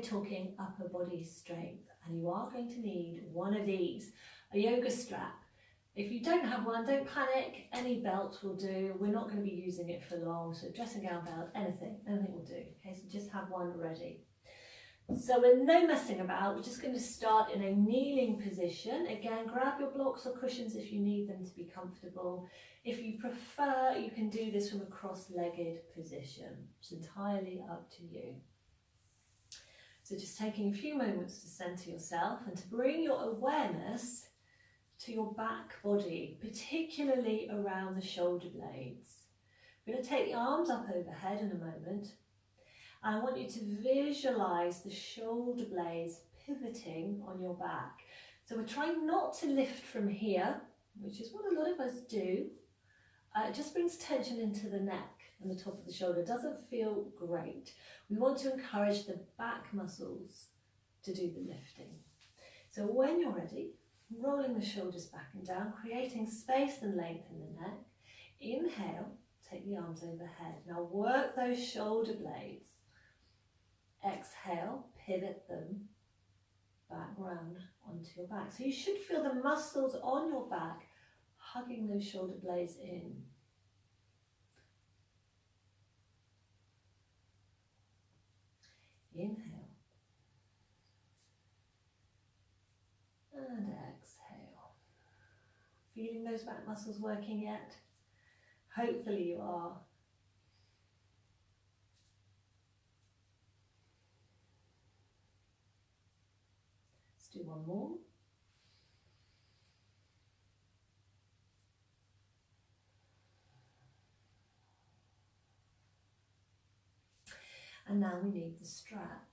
talking upper body strength, and you are going to need one of these, a yoga strap. If you don't have one, don't panic, any belt will do. We're not going to be using it for long, so dressing gown belt, anything will do. Okay, so just have one ready. So we're no messing about, we're just going to start in a kneeling position. Again, grab your blocks or cushions if you need them to be comfortable. If you prefer, you can do this from a cross-legged position. It's entirely up to you. So just taking a few moments to centre yourself and to bring your awareness to your back body, particularly around the shoulder blades. We're going to take the arms up overhead in a moment. I want you to visualise the shoulder blades pivoting on your back. So we're trying not to lift from here, which is what a lot of us do. It just brings tension into the neck and the top of the shoulder. It doesn't feel great. We want to encourage the back muscles to do the lifting. So when you're ready, rolling the shoulders back and down, creating space and length in the neck. Inhale, take the arms overhead. Now work those shoulder blades. Exhale, pivot them back round onto your back. So you should feel the muscles on your back hugging those shoulder blades in. Inhale. And exhale. Feeling those back muscles working yet? Hopefully you are. Let's do one more. And now we need the strap.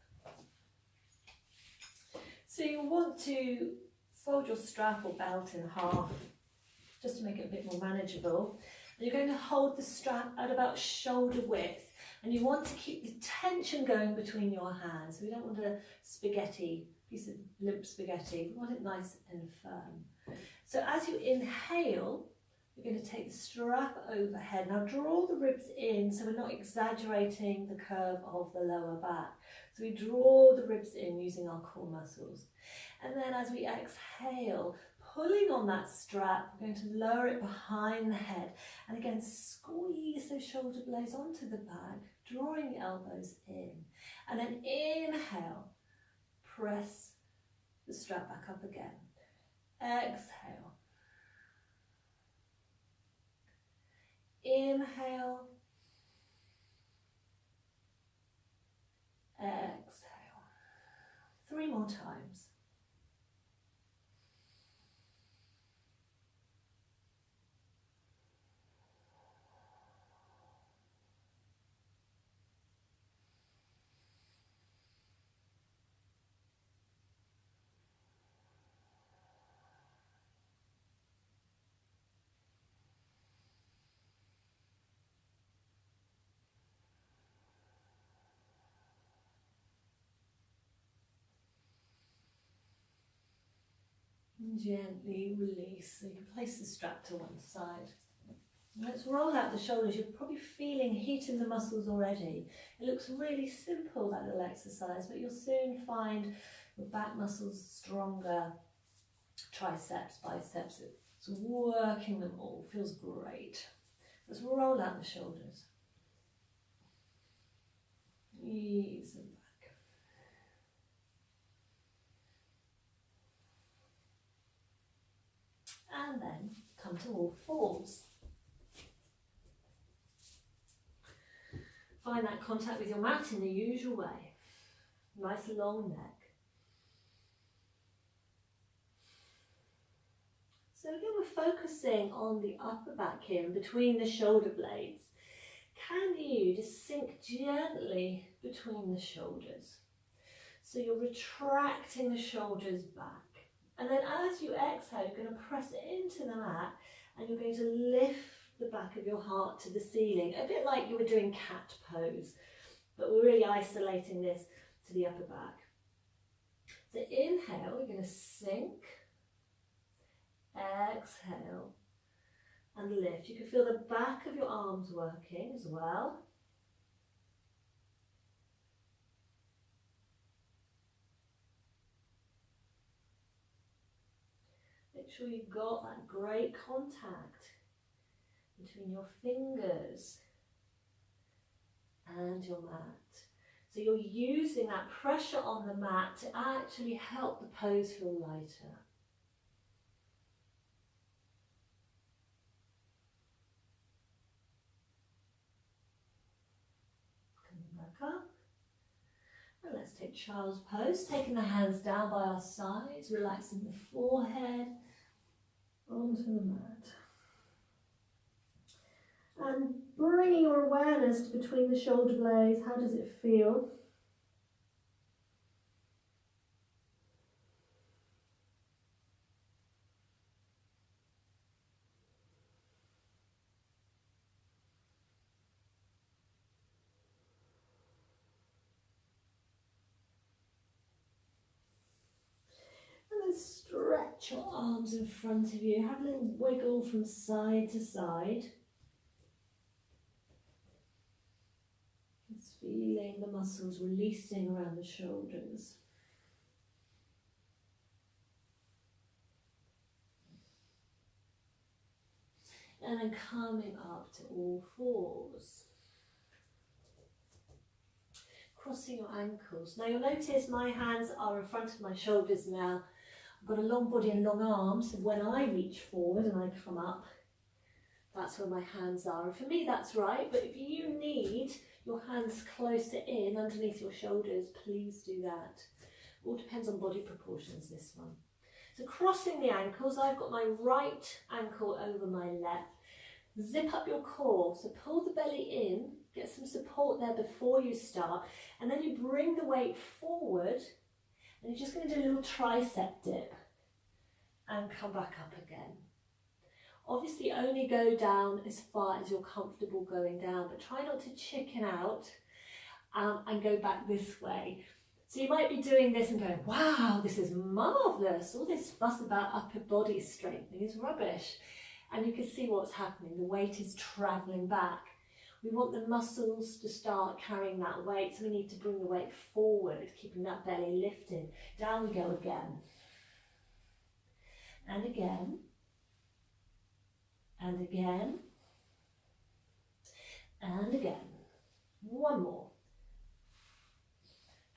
So you want to fold your strap or belt in half, just to make it a bit more manageable. And you're going to hold the strap at about shoulder width. And you want to keep the tension going between your hands. So we don't want a piece of limp spaghetti. We want it nice and firm. So as you inhale, you're going to take the strap overhead. Now draw the ribs in so we're not exaggerating the curve of the lower back. So we draw the ribs in using our core muscles. And then as we exhale, pulling on that strap, we're going to lower it behind the head. And again, squeeze those shoulder blades onto the back, drawing the elbows in. And then inhale, press the strap back up again. Exhale. Inhale, exhale. 3 more times. And gently release, so you can place the strap to one side. Let's roll out the shoulders. You're probably feeling heat in the muscles already. It looks really simple, that little exercise, but you'll soon find your back muscles stronger, triceps, biceps. It's working them all, feels great. Let's roll out the shoulders. Ease them back. And then come to all fours. Find that contact with your mat in the usual way. Nice long neck. So again, we're focusing on the upper back here and between the shoulder blades. Can you just sink gently between the shoulders? So you're retracting the shoulders back. And then as you exhale, you're going to press into the mat and you're going to lift the back of your heart to the ceiling, a bit like you were doing cat pose, but we're really isolating this to the upper back. So inhale, you're going to sink, exhale, and lift. You can feel the back of your arms working as well. sure you've got that great contact between your fingers and your mat. So you're using that pressure on the mat to actually help the pose feel lighter. Coming back up. And let's take child's pose, taking the hands down by our sides, relaxing the forehead onto the mat. And bringing your awareness between the shoulder blades. How does it feel? And then stretch your arms in front of you. Have a little wiggle from side to side. Just feeling the muscles releasing around the shoulders. And then coming up to all fours. Crossing your ankles. Now you'll notice my hands are in front of my shoulders now. I've got a long body and long arms, so when I reach forward and I come up, that's where my hands are. And for me that's right, but if you need your hands closer in underneath your shoulders, please do that. All depends on body proportions, this one. So crossing the ankles, I've got my right ankle over my left. Zip up your core, so pull the belly in, get some support there before you start, and then you bring the weight forward, and you're just going to do a little tricep dip and come back up again. Obviously only go down as far as you're comfortable going down, but try not to chicken out and go back this way. So you might be doing this and going, wow, this is marvellous. All this fuss about upper body strengthening is rubbish. And you can see what's happening. The weight is travelling back. We want the muscles to start carrying that weight, so we need to bring the weight forward, keeping that belly lifted. Down we go again. And again. And again. And again. One more.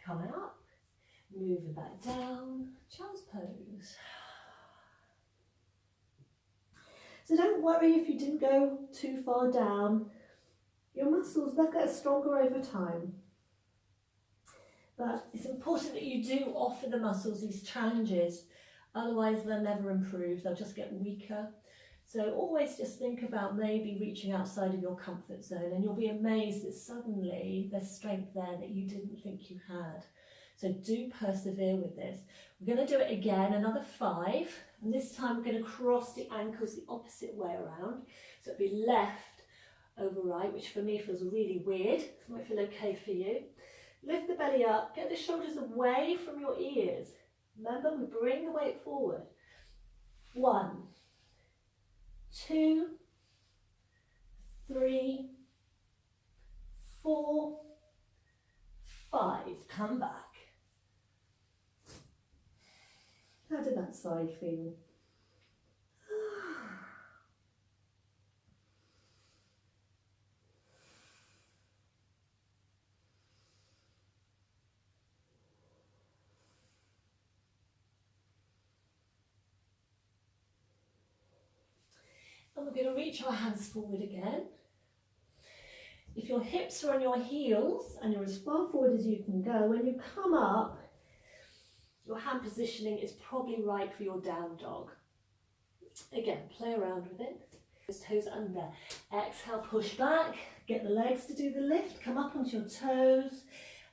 Coming up. Moving back down. Child's pose. So don't worry if you didn't go too far down. Your muscles, they'll get stronger over time. But it's important that you do offer the muscles these challenges, otherwise they'll never improve, they'll just get weaker. So always just think about maybe reaching outside of your comfort zone, and you'll be amazed that suddenly there's strength there that you didn't think you had. So do persevere with this. We're going to do it again, another 5, and this time we're going to cross the ankles the opposite way around. So it'll be left over right, which for me feels really weird. It might feel okay for you. Lift the belly up, get the shoulders away from your ears. Remember, we bring the weight forward. 1, 2, 3, 4, 5. Come back. How did that side feel? And we're going to reach our hands forward again. If your hips are on your heels and you're as far forward as you can go, when you come up, your hand positioning is probably right for your down dog. Again, play around with it. Toes under. Exhale, push back. Get the legs to do the lift. Come up onto your toes.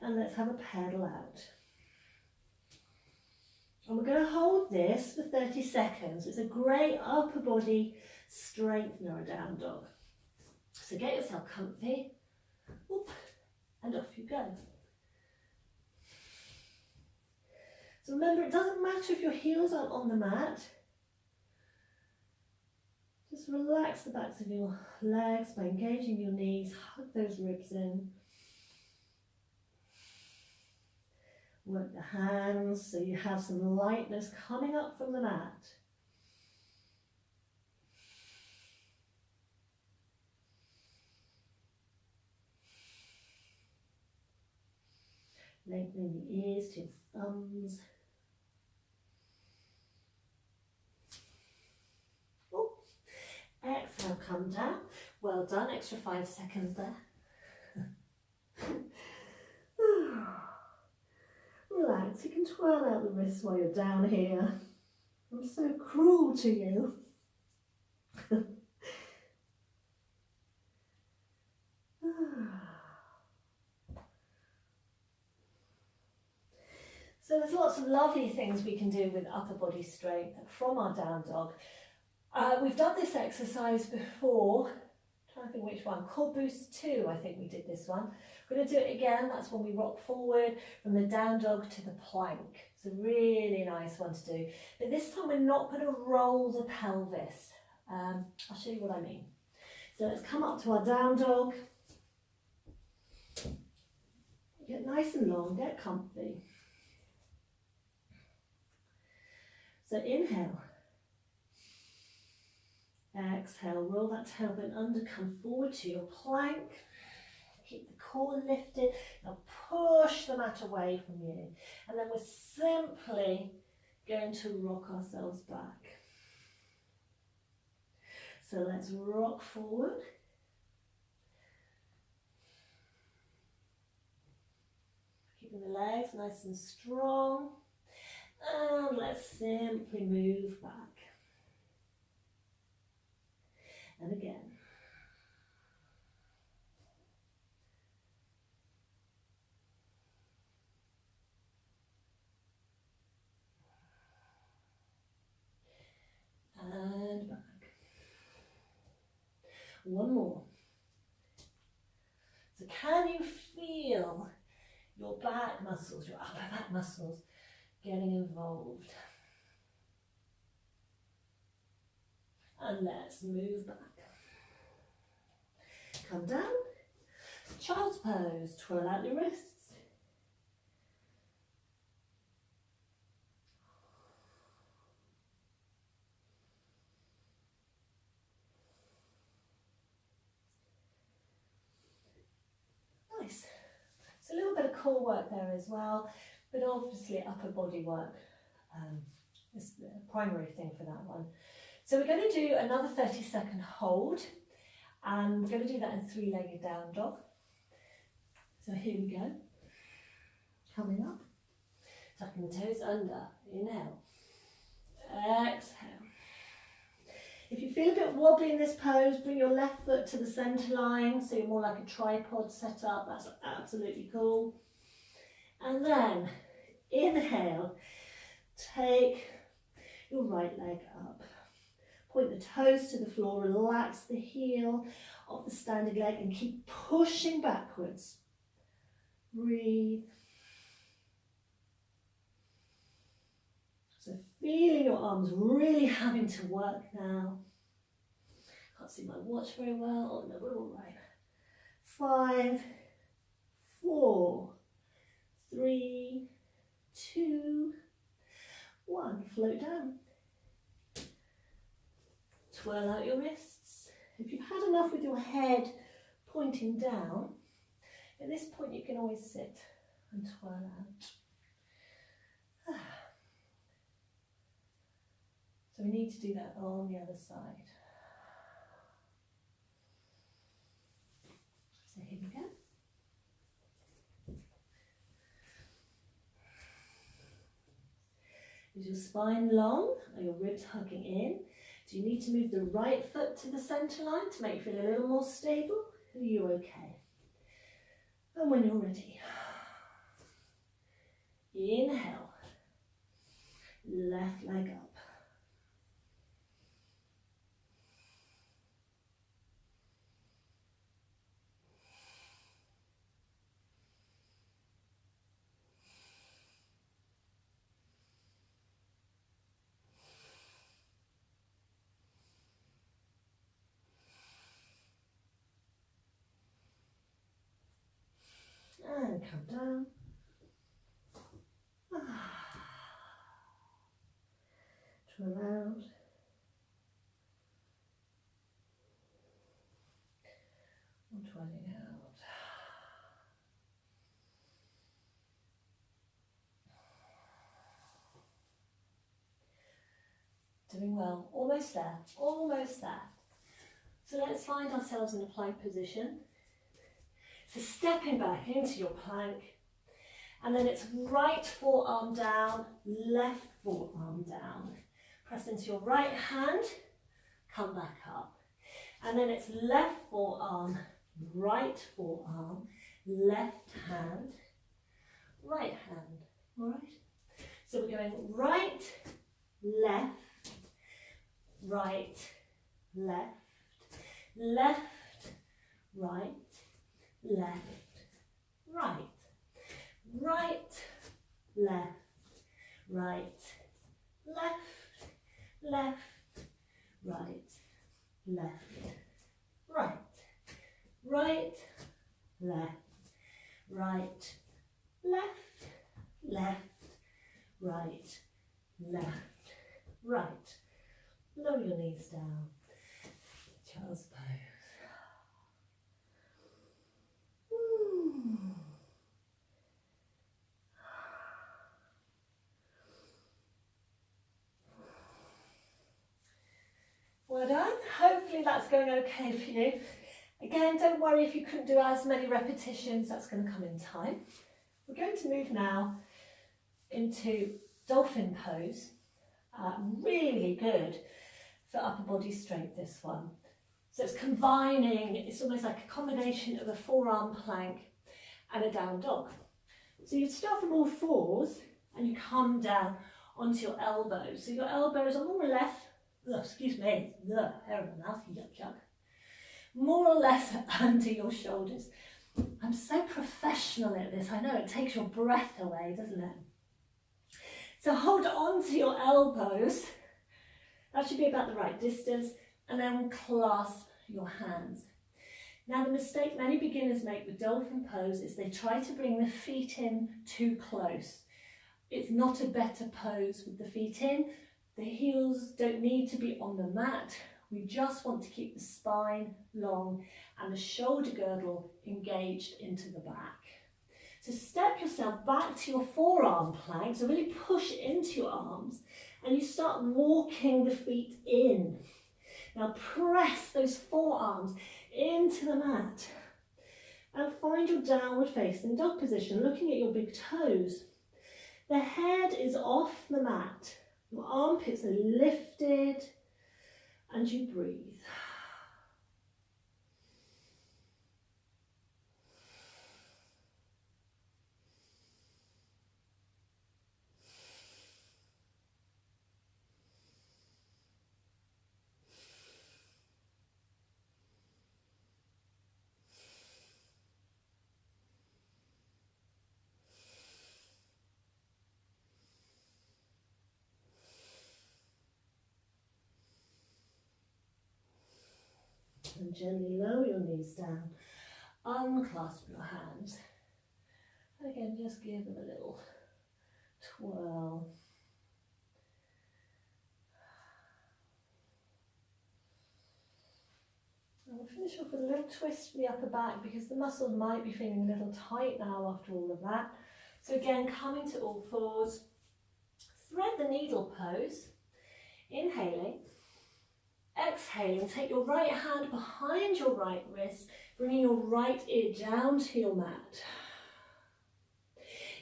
And let's have a pedal out. And we're going to hold this for 30 seconds. It's a great upper body strengthener, a down dog. So get yourself comfy. Whoop, and off you go. So remember, it doesn't matter if your heels aren't on the mat. Just relax the backs of your legs by engaging your knees. Hug those ribs in. Work the hands so you have some lightness coming up from the mat. Lengthening the ears to your thumbs. Oh, exhale, come down. Well done, extra 5 seconds there. Relax, you can twirl out the wrists while you're down here. I'm so cruel to you. So there's lots of lovely things we can do with upper body strength from our down dog. We've done this exercise before. I'm trying to think which one. Core Boost 2, I think we did this one. We're going to do it again. That's when we rock forward from the down dog to the plank. It's a really nice one to do. But this time we're not going to roll the pelvis. I'll show you what I mean. So let's come up to our down dog. Get nice and long, get comfy. So inhale. Exhale, roll that tailbone under, come forward to your plank. Keep the core lifted. Now push the mat away from you. And then we're simply going to rock ourselves back. So let's rock forward. Keeping the legs nice and strong. And let's simply move back. And again. And back. One more. So can you feel your back muscles, your upper back muscles getting involved? And let's move back. Come down, child's pose, twirl out your wrists. Nice. So a little bit of core work there as well, but obviously upper body work is the primary thing for that one. So we're going to do another 30-second hold, and we're going to do that in 3-legged down dog. So here we go. Coming up, tucking the toes under, inhale, exhale. If you feel a bit wobbly in this pose, bring your left foot to the centre line, so you're more like a tripod set up. That's absolutely cool. And then inhale, take your right leg up. Point the toes to the floor, relax the heel of the standing leg and keep pushing backwards. Breathe. So feeling your arms really having to work now. Can't see my watch very well. Oh no, we're all right. 5, 4, 3, 2, 1. Float down. Twirl out your wrists. If you've had enough with your head pointing down, at this point you can always sit and twirl out. So we need to do that on the other side. So here we go. Is your spine long? Are your ribs hugging in? Do you need to move the right foot to the centre line to make you feel a little more stable? Are you okay? And when you're ready, inhale, left leg up. And come down. Twirl out. And twirling out. Doing well. Almost there. Almost there. So let's find ourselves in a plank position. So stepping back into your plank, and then it's right forearm down, left forearm down. Press into your right hand, come back up. And then it's left forearm, right forearm, left hand, right hand. All right? So we're going right, left, right, left, left, right, left, right, right, left, right, left, left, right, left, right, right, left, right, left, left, right, left, right. Lower your knees down. Child's pose. Well done. Hopefully that's going okay for you. Again, don't worry if you couldn't do as many repetitions, that's going to come in time. We're going to move now into Dolphin pose. Really good for upper body strength, this one. So it's combining, it's almost like a combination of a forearm plank and a down dog. So you start from all fours and you come down onto your elbows. So your elbows are more or less, excuse me, hair in my mouth, yuck yuck. More or less under your shoulders. I'm so professional at this, I know it takes your breath away, doesn't it? So hold on to your elbows, that should be about the right distance, and then clasp your hands. Now the mistake many beginners make with Dolphin pose is they try to bring the feet in too close. It's not a better pose with the feet in. The heels don't need to be on the mat. We just want to keep the spine long and the shoulder girdle engaged into the back. So step yourself back to your forearm plank, so really push into your arms and you start walking the feet in. Now press those forearms into the mat and find your downward facing dog position, looking at your big toes. The head is off the mat, your armpits are lifted and you breathe. And gently lower your knees down, unclasp your hands. And again, just give them a little twirl. And we'll finish off with a little twist for the upper back because the muscles might be feeling a little tight now after all of that. So again, coming to all fours, thread the needle pose, inhaling. Exhaling, take your right hand behind your right wrist, bringing your right ear down to your mat.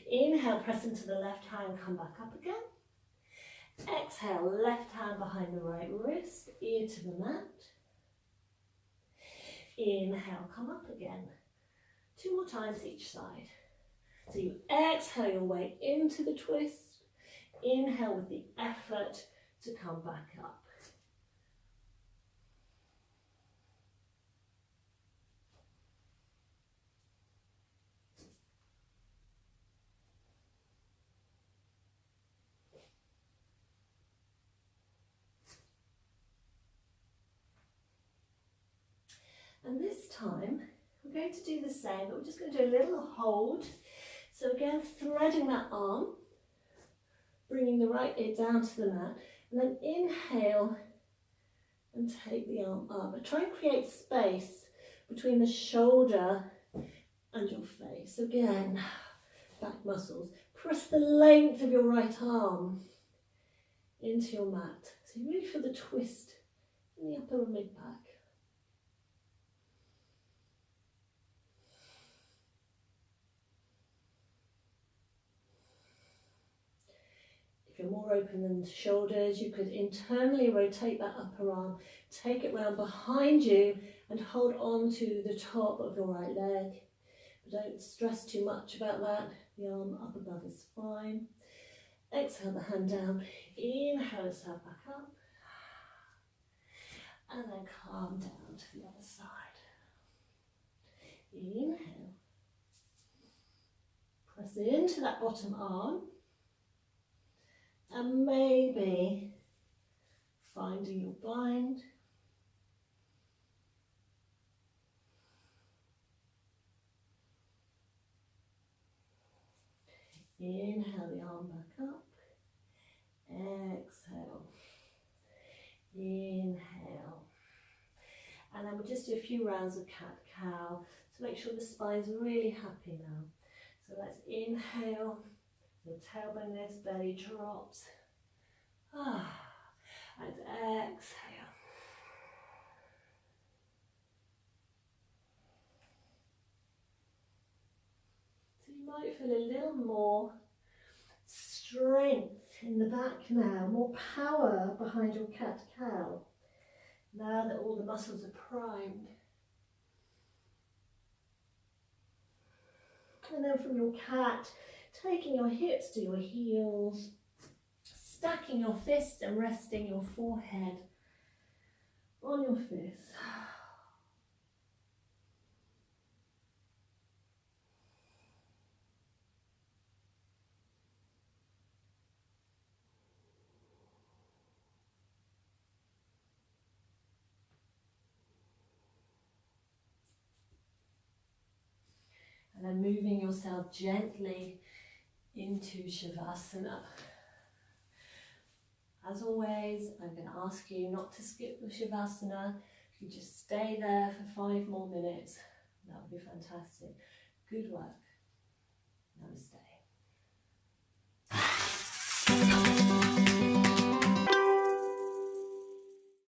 Inhale, press into the left hand, come back up again. Exhale, left hand behind the right wrist, ear to the mat. Inhale, come up again. 2 more times each side. So you exhale your way into the twist. Inhale with the effort to come back up. And this time, we're going to do the same, but we're just going to do a little hold. So again, threading that arm, bringing the right ear down to the mat, and then inhale and take the arm up. And try and create space between the shoulder and your face. Again, back muscles. Press the length of your right arm into your mat. So you really feel the twist in the upper and mid back. If you're more open than the shoulders, you could internally rotate that upper arm, take it round behind you and hold on to the top of your right leg. But don't stress too much about that. The arm up above is fine. Exhale the hand down. Inhale yourself back up. And then calm down to the other side. Inhale. Press into that bottom arm. And maybe finding your bind. Inhale the arm back up. Exhale. Inhale. And then we'll just do a few rounds of cat-cow to make sure the spine's really happy now. So let's inhale. The tailbone lifts, belly drops. And exhale. So you might feel a little more strength in the back now, more power behind your cat-cow, now that all the muscles are primed. And then from your cat, taking your hips to your heels, stacking your fists and resting your forehead on your fists. And then moving yourself gently into Shavasana. As always, I'm going to ask you not to skip the Shavasana. If you just stay there for 5 more minutes, that would be fantastic. Good work. Namaste.